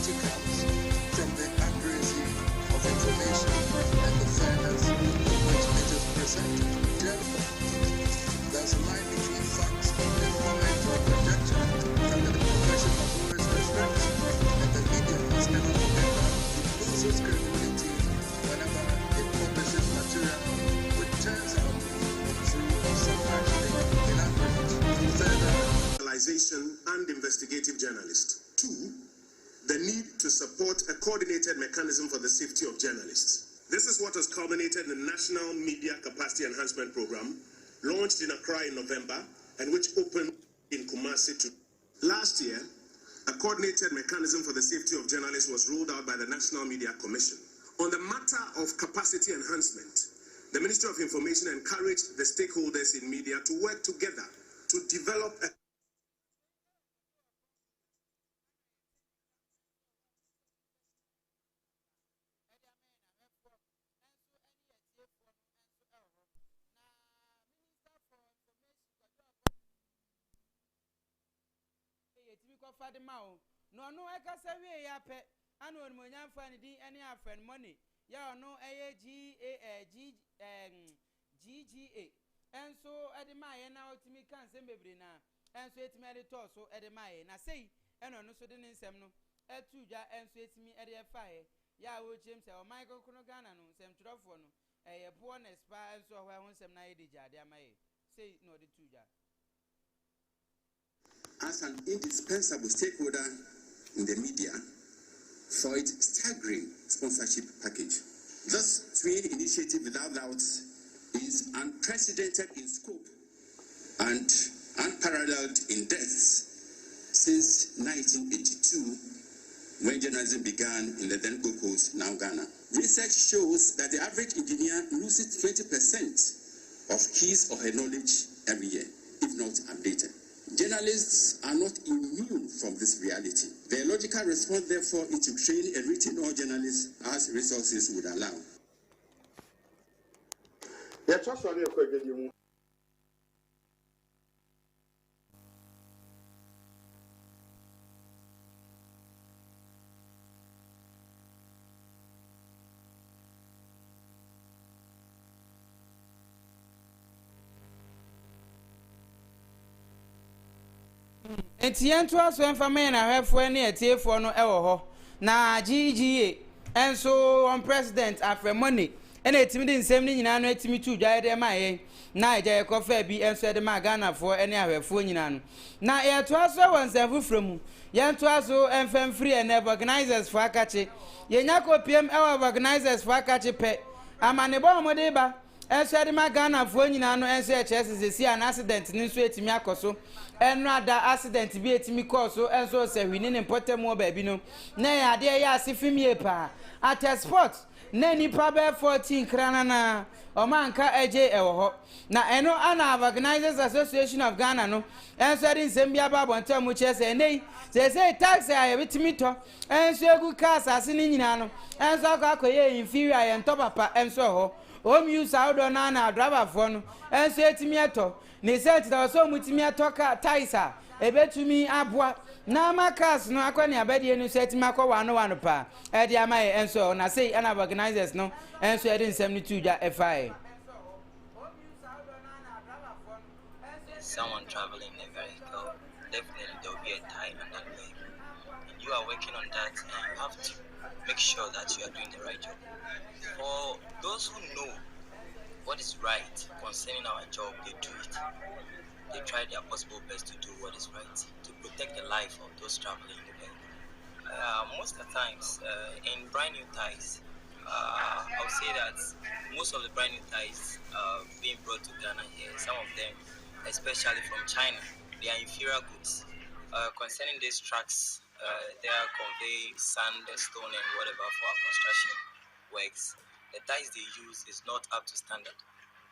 credibility comes from the accuracy of information and the fairness with which it is presented. There's a line between facts and comment or conjecture that the profession of always respects, and the media must never forget that it loses credibility whenever it publishes material which turns out untrue or sometimes inaccurate. Further, and investigative journalists. 2, the need to support a coordinated mechanism for the safety of journalists. This is what has culminated in the National Media Capacity Enhancement Program, launched in Accra in November, and which opened in Kumasi last year. A coordinated mechanism for the safety of journalists was rolled out by the National Media Commission. On the matter of capacity enhancement, the Ministry of Information encouraged the stakeholders in media to work together to develop a no ekasa we ya pe anu onmonya mfa ne din ene afren money ya no GGA enso ede maye na otimi kan sem bebre na enso etimi ede to so ede maye na sei eno no so de nsem no etudwa enso etimi ede fae ya wo chem se o Michael kuno Ghana no nsem twofo no eye bonus pa enso ho ho nsem na ye de jade amaye sei no de tudwa. As an indispensable stakeholder in the media for its staggering sponsorship package. This twin initiative, without doubt, is unprecedented in scope and unparalleled in depth since 1982, when journalism began in the then Gold Coast, now Ghana. Research shows that the average engineer loses 20% of his or her knowledge every year, if not updated. Journalists are not immune from this reality. The logical response, therefore, is to train and retain all journalists as resources would allow. Entiento aso enfama na hwefo ne etiefo no ewo ho na GGA enso on president afremoni ena etimi de nsem ni nyina no etimi tu dwa de maye na eja ekofa bi enso de ma Ghana fo ene ahwefo nyina no na yeto aso wonsen fufremu yento aso enfam free and organizers for akache yenya kopiem ewo organizers for akache pe amane bo modde ba enso de ma Ghana fo nyina no enso echesisi an accident ni nso etimi akoso enrada accident bi etimi koso enso sehwini ne potemo ba bi no na ya de ya asifimie pa at sport na nipa be 14 krana na o manka eje ewo ho na eno ana Organizers Association of Ghana no enso de nsem bia ba bonta mu chese nei se tax ya bitimi to enso egu ka asase ni nyina no enso akoye inferior ya ntopapa enso ho use audo na driver for no enso etimi eto ni set da so mutimi etoka taisa ebetumi aboa na makas no akwani abedie no setimi akwa wano pa e dia mai enso na sei ana organizers no enso e din sem ni tuja FI. Someone traveling in a vehicle, definitely there will be a time and that way. And you are working on that, and you have to make sure that you are doing the right job. For those who know what is right concerning our job, they do it. They try their possible best to do what is right, to protect the life of those traveling in the vehicle. Most of the times, in brand new ties, I would say that most of the brand new ties being brought to Ghana here, some of them, especially from China, they are inferior goods. Concerning these trucks, they are conveying sand, stone, and whatever for our construction works. The ties they use is not up to standard,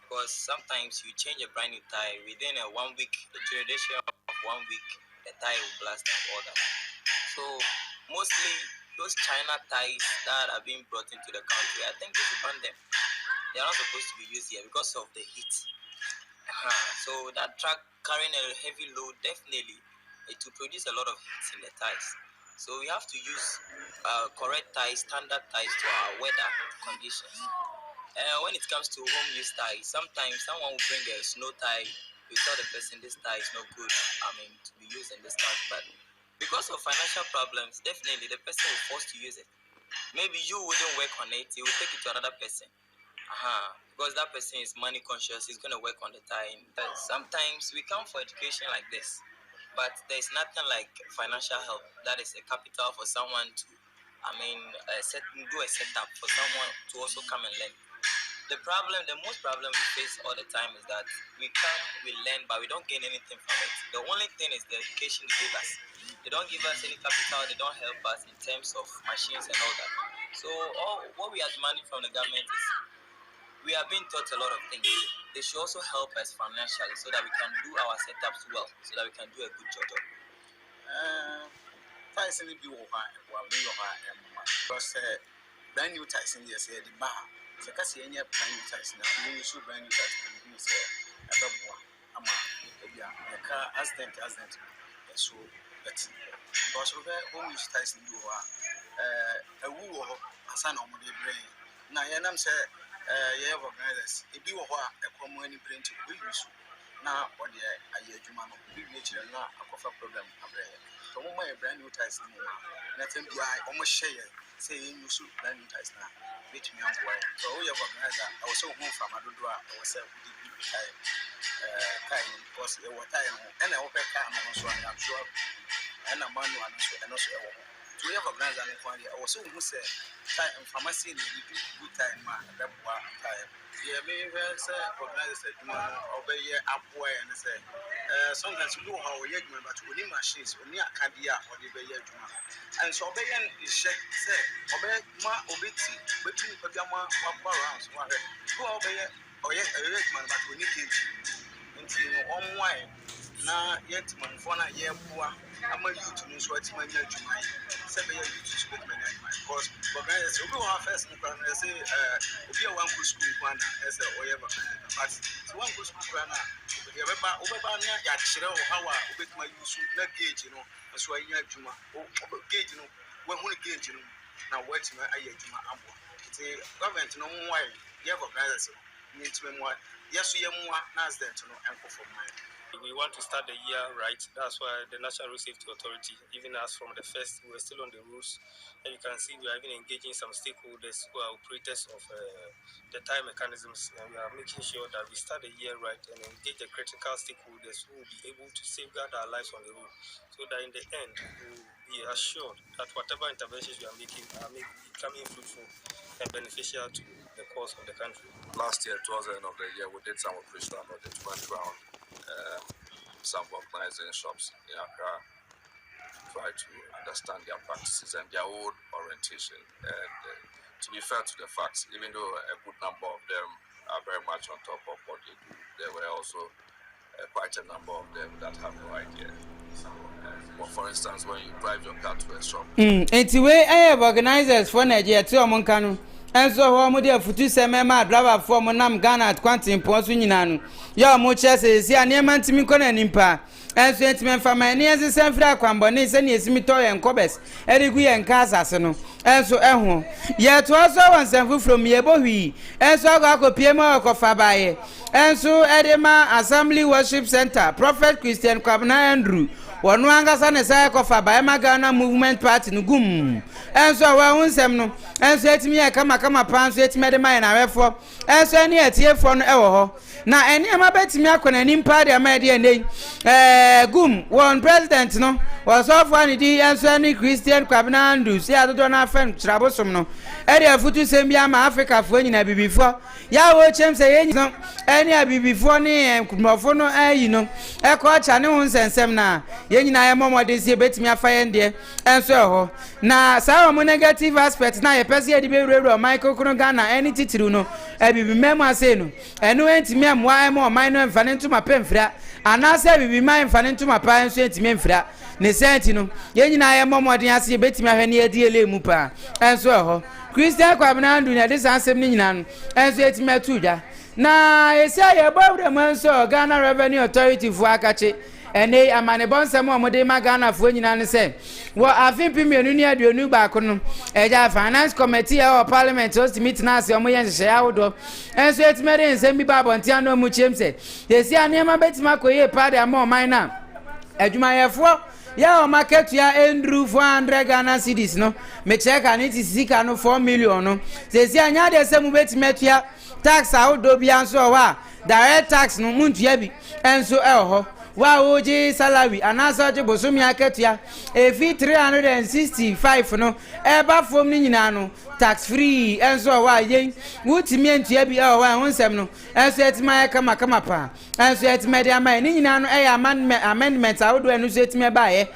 because sometimes you change a brand new tie within a 1 week, a duration of 1 week, the tie will blast and all that. So mostly those China ties that are being brought into the country, I think they should ban them. They are not supposed to be used here because of the heat. So that truck carrying a heavy load, definitely it will produce a lot of heat in the ties. So we have to use correct ties, standard ties to our weather conditions. When it comes to home use ties, sometimes someone will bring a snow tie. You tell the person this tie is not good, to be used in this time. But because of financial problems, definitely the person will force to use it. Maybe you wouldn't work on it, you will take it to another person. Because that person is money conscious, he's going to work on the tie. But sometimes we come for education like this, but there's nothing like financial help. That is a capital for someone to, do a setup for someone to also come and learn. The most problem we face all the time is that we come, we learn, but we don't gain anything from it. The only thing is the education they give us. They don't give us any capital, they don't help us in terms of machines and all that. So what we are demanding from the government is, we are being taught a lot of things. They should also help us financially so that we can do our setups well, so that we can do a good job. Because brand new ties in the bar. So, because you have brand new ties now, you should brand new ties and you say, a car accident. So, that's because of home use ties in you are a woo or a son of my brain. Now, Yanam said, you have organizers. If you are a common brain to be used now, or the Ayajuma, big nature, now a coffee program. So, my brand new ties in you, nothing be I almost share. Saying you should brand new ties now, which me on boy. So, we have organizer. I was so home from Adudua, I was a good time. Because there were time and I open car, I'm sure, and a manual and also. So, we have organizer and quality. I was so who said, time pharmacy, we do good time, man, that time. Yeah, maybe organizers said, obey Appiah and say, sometimes you know how we get, but we need machines, we need a cadia or the Bay. And so, Bayan is said, obey ma obiti, between Pagama, rounds, go obey or yet a red man, but we need it until on wine. Now, yet, man, for a year, poor, I'm a youth to know what's my year to mine. 7 years to speak my name, because organizers will have first and say, if you want to school, one as a whatever, but one good school, you ever Yachiro, how I make my use not gauge, you know, as well, you have Juma, gauge, you know, when we gauge, you know, now what's my Ayajuma Ambo. It's a government, no why you have organizers, need to memoir, yes, we are more nice than to know and for mine. We want to start the year right. That's why the National Road Safety Authority, even as from the first, we were still on the rules. And you can see we are even engaging some stakeholders who are operators of the time mechanisms. And we are making sure that we start the year right and engage the critical stakeholders who will be able to safeguard our lives on the road. So that in the end, we will be assured that whatever interventions we are making are becoming fruitful and beneficial to the cause of the country. Last year, towards the end of the year, we did some operational audit, went around some organizing shops in Accra, try to understand their practices and their own orientation. And to be fair to the facts, even though a good number of them are very much on top of what they do, there were also quite a number of them that have no idea. Well, for instance, when you drive your car to a shop. It's way I have organizers for Nigeria to Amonkano. And so, how dear for 2 semanas, driver for Monam Ghana at Quantum Posuninano. Your muchas is here near Mantimicon and Impa. And so, it's meant for my nears and San Francisco, and yes, Mitoy and Cobes, Erigui and Casasano. And so, yet was once and from Yebohi. And so, I go Piemo of Fabaye. And so, Edema Assembly Worship Center, Prophet Christian Kwabena Andrew. One wanga a cycle for Ghana Movement Party Nugum. And so I won't say no. And so let me come pants, let me the mine, therefore. And so any at here for an hour. Now, any of my bets me up on an imparty, a media name. Gum, one president, no, was off one idea, and so any Christian Kwabena Andrew, see, I don't have friend troublesome, no. Eddie Futu Sembia, Africa, for any before. Ya watch him say, any before me and Kumofono, you know, a coach and no one sends them now. Yen I am more this year, bet me a fire there, and so now some negative aspects now a person at the railroad, Michael Kunogana, any tituno, I be remember saying, and no end to me, why more minor and fan into my pen frat, and I say, we mind fan into my parents, to me frat, Nesentino, yen I am more than I see, bet me a near dear Mupa, and so Christian Kwabena doing this answer, and so it's me too. Now, I say about the man so Ghana Revenue Authority for Akache. ene amane bonsam omode magana fo nyina ne se wo afin pimienu ni aduonu ba ko no eja finance committee or parliament host meeting na se omoye nhye yawodo enso etimere nsem bi ba bontia no mu chemse yesi anema betima koye pade ama oman na adwumayefo ya o market ya endru 400 Ghana cedis no me check an it sika no 4 million no yesi anya de se mu betimetua tax awodo bia nso wa direct tax no muntua bi enso ho wa oji salary anasa je bosumi aketua efi 365 no eba fom ni nyina no tax free enso wa yen wutimi entua bi wa honsem no enso etima kama pa enso etima de amai ni nyina no amendment awodo enu so etima ba ye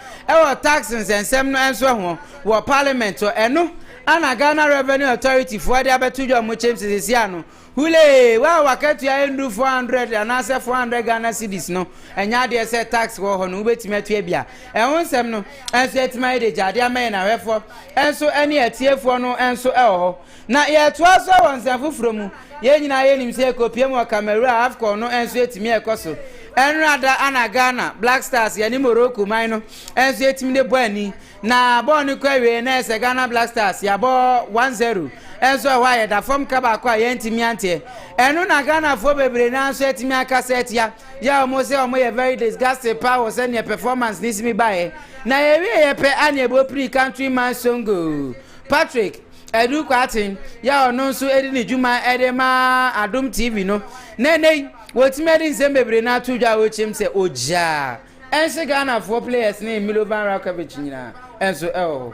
tax nsensem no enso ho wo parliament to eno ana Ghana Revenue Authority for the abetujo mo chemse ano hule wa wakati ya endu 400 anase 400 Ghana cedis no enya de se tax wo ho no ubetime atua bia ehonsem no enso etima de jade amai na wefo enso ene atiefo no enso ho na ye toa so wonsem foforo mu ye nyina ye nim se kopiem wa Cameroon afco no enso etimi ekoso enrada ana Ghana Black Stars ya ni Morocco man no enso etimi de boani na bonu kwawe na ese Ghana Black Stars ya bo 1-0 enso wa ye da form kaba kwa ye ntimi ante enu na Ghana fo bebre na enso etimi aka set ya omo se omo ye very disgusting power send your performance this me by na ye we ye pe anye bo pre country man songo Patrick edu kwatin ya ono nso edi ni juma edema Adom TV no nene wotimedi nsem bebre na tudwa wo chimse oja ense Ghana for players na Milovan Rakovic nyina enso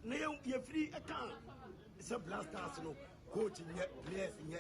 na ye free account se blasters no coach nye players nye